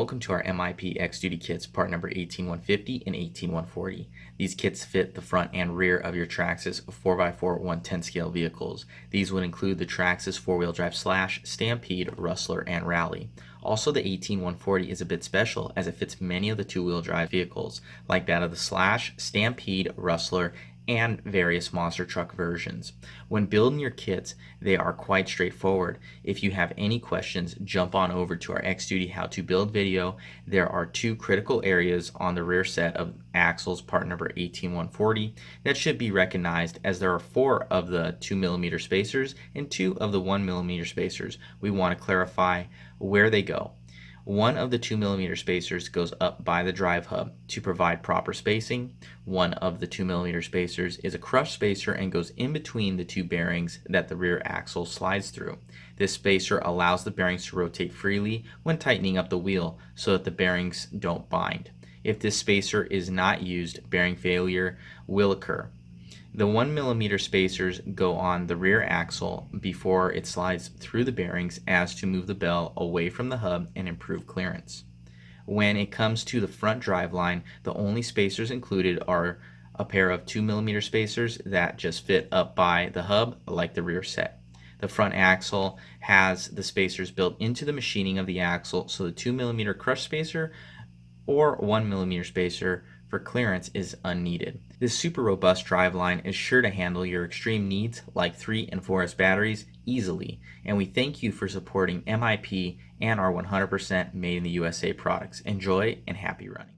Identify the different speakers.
Speaker 1: Welcome to our MIP X-Duty kits, part number 18150 and 18140. These kits fit the front and rear of your Traxxas 4x4 110 scale vehicles. These would include the Traxxas 4-wheel drive Slash, Stampede, Rustler, and Rally. Also, the 18140 is a bit special as it fits many of the 2-wheel drive vehicles, like that of the Slash, Stampede, Rustler, and various monster truck versions. When building your kits, they are quite straightforward. If you have any questions, jump on over to our X-Duty How to Build video. There are two critical areas on the rear set of axles, part number 18140, that should be recognized, as there are 4 of the 2mm spacers and 2 of the 1mm spacers. We want to clarify where they go. One of the 2mm spacers goes up by the drive hub to provide proper spacing. One of the 2mm spacers is a crush spacer and goes in between the 2 bearings that the rear axle slides through. This spacer allows the bearings to rotate freely when tightening up the wheel so that the bearings don't bind. If this spacer is not used, bearing failure will occur. The 1mm spacers go on the rear axle before it slides through the bearings as to move the bell away from the hub and improve clearance. When it comes to the front driveline, the only spacers included are a pair of 2mm spacers that just fit up by the hub like the rear set. The front axle has the spacers built into the machining of the axle, so the 2mm crush spacer or 1mm spacer for clearance is unneeded. This super robust driveline is sure to handle your extreme needs like 3 and 4S batteries easily, and we thank you for supporting MIP and our 100% made in the USA products. Enjoy and happy running.